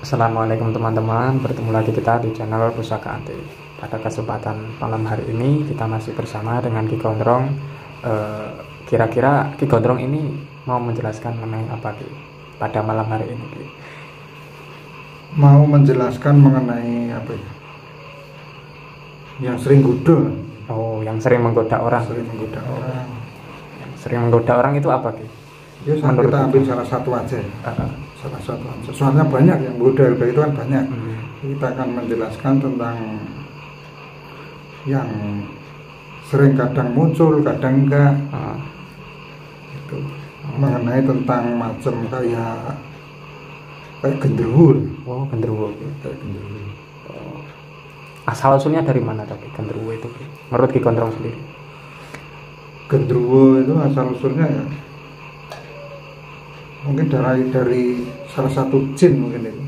Assalamualaikum teman-teman, bertemu lagi kita di channel Pusaka Antik. Pada kesempatan malam hari ini kita masih bersama dengan Ki Gondrong. Kira-kira Ki Gondrong ini mau menjelaskan mengenai apa Ki pada malam hari ini Ki? Mau menjelaskan mengenai apa ya? Yang sering goda. Oh, yang sering menggoda orang. Sering menggoda orang. Sering menggoda orang itu apa Ki? Ya, kita ambil salah satu aja. Salah satu aja. Soalnya banyak yang menggoda itu kan banyak. Kita akan menjelaskan tentang yang sering kadang muncul, kadang enggak. Itu mengenai tentang macam kayak genderuwo. Oh, genderuwo. Kayak genderuwo. Asal usulnya dari mana tadi genderuwo itu Ki? Menurut Ki Gondrong sendiri? Genderuwo itu asal usulnya ya mungkin dari salah satu jin mungkin itu.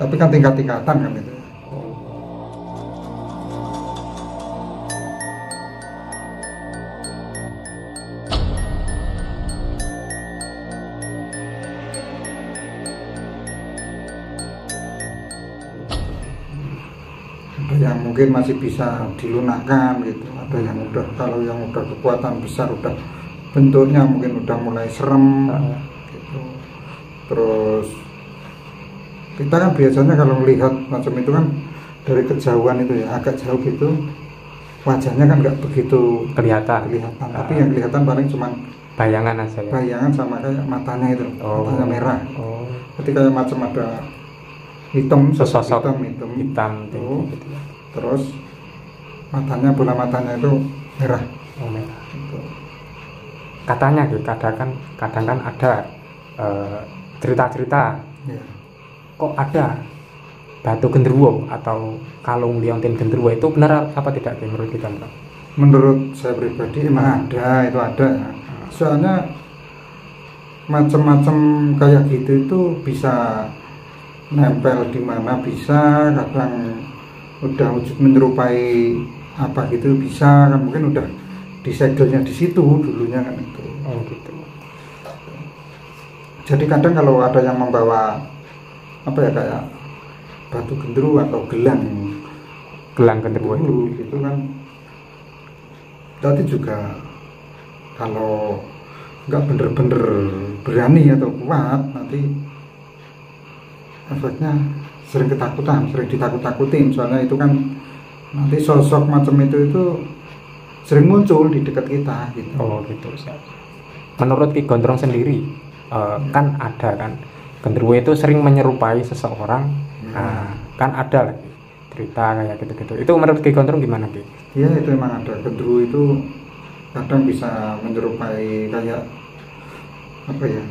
Tapi kan tingkat-tingkatan kan itu. Ada yang mungkin masih bisa dilunakkan gitu, ada yang udah, kalau yang udah kekuatan besar, udah bentuknya mungkin udah mulai serem gitu. Terus kita kan biasanya kalau melihat macam itu kan dari kejauhan itu ya, agak jauh gitu, wajahnya kan nggak begitu kelihatan. Tapi yang kelihatan paling cuma bayangan aja ya? Bayangan sama kayak matanya itu, matanya merah. Jadi kayak macam ada sosok hitam tuh. Terus matanya, bola matanya itu merah. Merah. Gitu. Katanya gitu, kadang kan ada cerita-cerita kok ada batu genderuwo atau kalung liontin genderuwo, itu benar apa tidak menurut kita? Menurut saya pribadi emang ada, itu ada. Soalnya macam-macam kayak gitu itu bisa nempel di mana, bisa kadang udah wujud menyerupai apa gitu, bisa kan, mungkin udah disegelnya di situ dulunya kan itu. Gitu. Jadi kadang kalau ada yang membawa apa ya, kayak batu genderuwo atau gelang genderuwo itu kan, berarti juga kalau nggak bener-bener berani atau kuat, nanti efeknya sering ketakutan, sering ditakut-takutin. Soalnya itu kan nanti sosok macam itu sering muncul di dekat kita gitu. Gitu. Menurut Ki Gondrong sendiri kan ada kan genderuwo itu sering menyerupai seseorang. Kan ada lagi cerita kayak gitu-gitu. Itu menurut Ki Gondrong gimana Ki? Iya, itu emang ada. Genderuwo itu kadang bisa menyerupai kayak apa ya,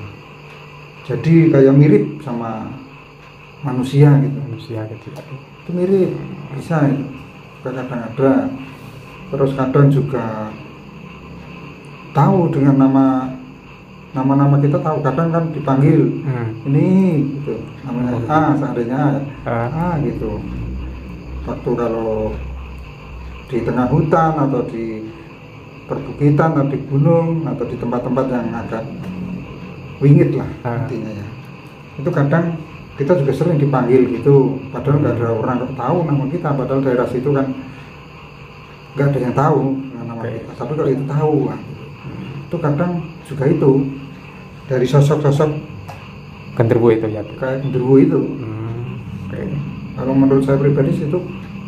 jadi kayak mirip sama manusia gitu. Itu mirip, bisa itu. Kadang ada. Terus kadang juga tahu dengan nama kita, tahu kadang kan dipanggil ini gitu, namanya seandainya gitu. Waktu kalau di tengah hutan atau di perbukitan atau di gunung atau di tempat-tempat yang agak wingit lah intinya ya, itu kadang kita juga sering dipanggil gitu, padahal nggak ada orang yang tahu nama kita, padahal daerah situ kan nggak ada yang tahu nama kita, tapi kalau itu tahu itu kadang juga itu dari sosok-sosok genderuwo itu ya, kayak genderuwo itu. Kalau menurut saya pribadi sih itu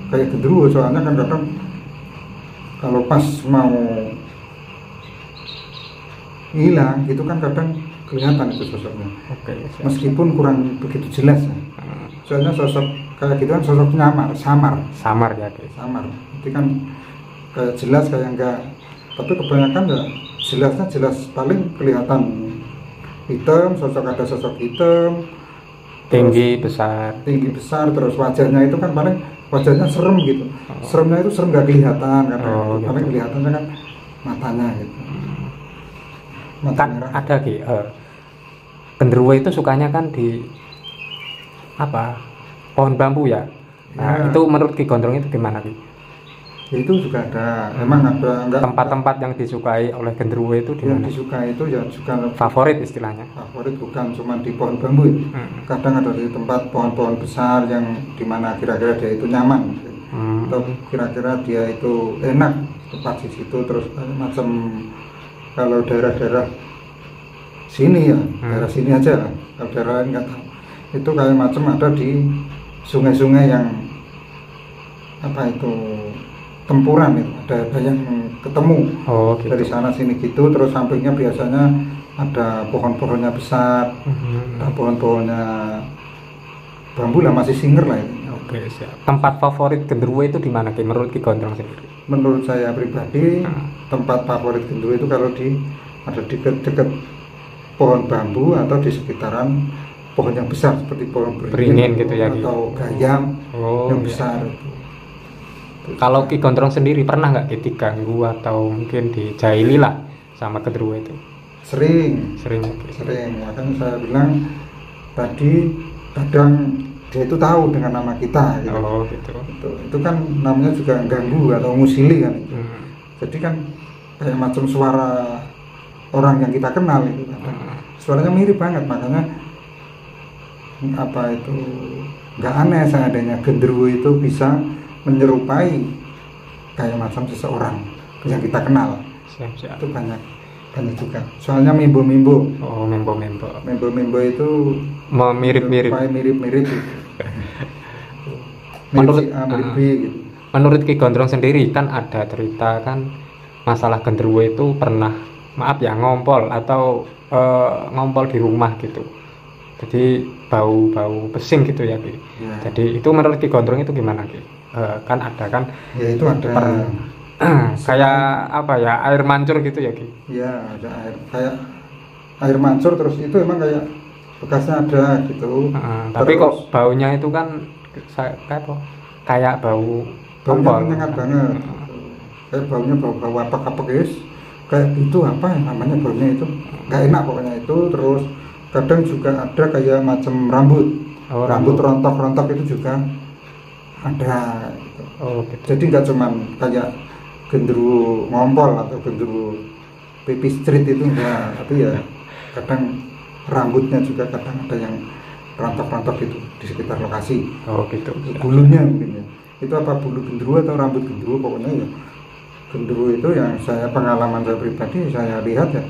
kayak genderuwo, soalnya kan kadang kalau pas mau hilang itu kan kadang kelihatan itu sosoknya. Meskipun kurang begitu jelas ya. Soalnya sosok kayak gitu kan sosok samar ya, samar. Itu kan kayak jelas kayak enggak, tapi kebanyakan ya jelasnya jelas, paling kelihatan hitam, ada sosok hitam, tinggi besar, terus wajahnya itu kan paling wajahnya serem gitu. Seremnya itu serem nggak kelihatan kan, paling kelihatannya kan matanya gitu. Kan ada Ki, genderuwo itu sukanya kan di pohon bambu ya. Itu menurut Ki Gondrong itu gimana Ki? Itu juga ada, memang ada enggak tempat-tempat yang disukai oleh genderuwo itu di yang mana? disukai itu ya juga Favorit istilahnya. favorit, bukan cuma di pohon bambu ya. Kadang ada di tempat pohon-pohon besar yang dimana kira-kira dia itu nyaman, atau kira-kira dia itu enak tempat di situ. Terus macam kalau daerah-daerah sini ya, daerah sini aja lah, kalau daerah lain nggak tahu. Itu kayak macam ada di sungai-sungai yang apa itu tempuran itu, ada yang ketemu Gitu. dari sana sini gitu. Terus sampingnya biasanya ada pohon-pohonnya besar, ada pohon-pohonnya bambu lah, masih singer lah itu. Oke, siap. Tempat favorit genderuwo itu di mana Ki menurut Ki Gondrong sendiri? Menurut saya pribadi tempat favorit genderuwo itu kalau ada di dekat pohon bambu atau di sekitaran pohon yang besar seperti pohon beringin gitu ya, atau gayam yang besar. Kalau Ki Gondrong sendiri pernah nggak diganggu atau mungkin dijaili lah sama genderuwo itu? Sering. Makanya saya bilang tadi kadang dia itu tahu dengan nama kita gitu. Gitu. Itu kan namanya juga ganggu atau ngusili kan. Jadi kan kayak macam suara orang yang kita kenal itu. Suaranya mirip banget, makanya apa itu nggak aneh seandainya genderuwo itu bisa menyerupai kayak macam seseorang yang kita kenal. Siap. Itu banyak juga. Soalnya mimbo-mimbo. Mimbo itu mirip-mirip gitu. Menurut Ki Gondrong sendiri kan ada cerita kan masalah genderuwo itu pernah ngompol atau ngompol di rumah gitu. Jadi bau pesing gitu ya Ki. Ya. Jadi itu menurut Ki Gondrong itu gimana Ki? Kan ada kan? Ya itu ada. Kayak apa ya, air mancur gitu ya Ki? Ya ada kayak air mancur, terus itu emang kayak bekasnya ada gitu. Tapi kok baunya itu kan kayak bau baunya menyengat banget. Kayak baunya bau apa guys? Kayak itu apa yang namanya baunya itu? Gak enak pokoknya itu. Terus kadang juga ada kayak macam rambut rontok itu juga ada. Gitu. Jadi nggak cuman kayak genderuwo ngompol atau genderuwo pipis street itu enggak, tapi ya kadang rambutnya juga kadang ada yang rontok-rontok itu di sekitar lokasi. Gitu. Bulunya mungkin ya. Itu apa bulu genderuwo atau rambut genderuwo, pokoknya ya genderuwo itu yang pengalaman saya pribadi saya lihat ya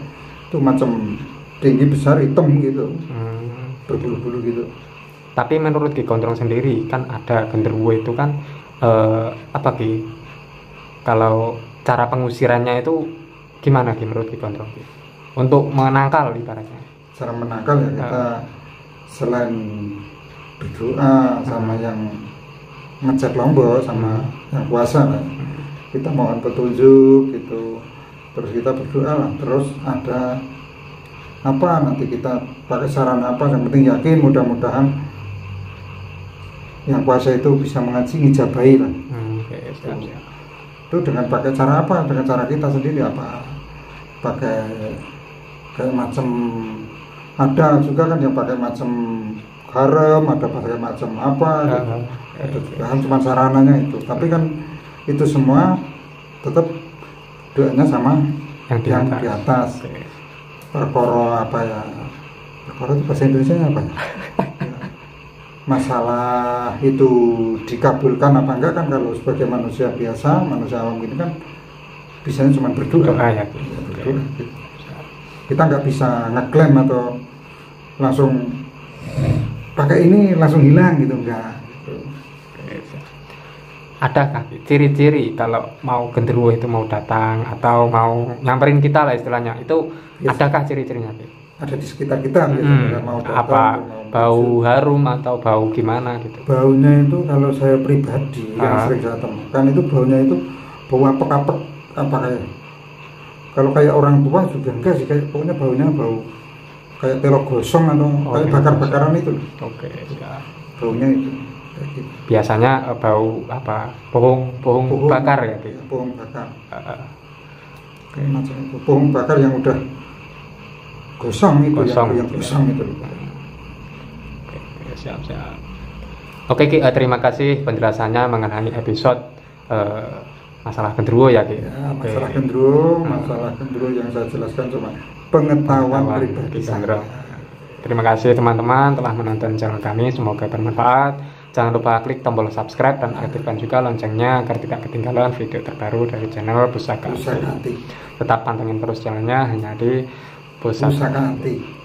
itu macam tinggi besar hitam gitu, berbulu-bulu gitu. Tapi menurut Ki Gondrong sendiri kan ada genderuwo itu kan apa Ki? Kalau cara pengusirannya itu gimana Ki menurut Ki Gondrong Ki? Untuk menangkal ibaratnya. Cara menangkal ya kita selain berdoa sama yang ngecek lombok sama yang puasa lah. Kita mohon petunjuk gitu. Terus kita berdoa lah. Terus ada apa nanti kita pakai saran apa, yang penting yakin mudah-mudahan yang puasa itu bisa mengaji ngijabahi lah. Siap. Itu dengan pakai cara apa? Dengan cara kita sendiri apa? Pakai kayak macam, ada juga kan yang pakai macam garam, ada pakai macam apa gitu. Ada juga kan cuma sarananya itu. Tapi kan itu semua tetap doanya sama yang di atas. Perkoro apa ya? Perkoro itu bahasa Indonesia apa ya? Masalah itu dikabulkan apa enggak kan kalau sebagai manusia biasa, manusia awam ini kan bisanya cuma berdoa. Berdoa. Kita nggak bisa ngeklaim atau langsung pakai ini langsung hilang gitu, enggak. Adakah ciri-ciri kalau mau genderuwo itu mau datang atau mau nyamperin kita lah istilahnya, itu adakah ciri-cirinya? Ada di sekitar kita mau datang, apa bau harum atau bau gimana gitu? Baunya itu kalau saya pribadi yang sering saya temukan itu baunya itu bau apek-apek apa kayak, kalau kayak orang tua juga enggak sih, kayak pokoknya baunya bau kayak telur gosong atau kayak bakar-bakaran itu. Ya. Baunya itu. Biasanya bau apa? Pohon bakar ya gitu. Pohon bakar. Kayak macam itu. Pohon bakar yang udah gosong itu, yang gosong itu. Siap. Oke Ki, terima kasih penjelasannya mengenai episode masalah gendruwo ya Ki. Ya, masalah gendruwo, yang saya jelaskan cuma pengetahuan pribadi Ki saya. Gondrong. Terima kasih teman-teman telah menonton channel kami, semoga bermanfaat. Jangan lupa klik tombol subscribe dan aktifkan juga loncengnya agar tidak ketinggalan video terbaru dari channel Pusaka Pusaka Anti. Anti. Tetap pantengin terus channelnya hanya di Pusaka Pusaka Anti.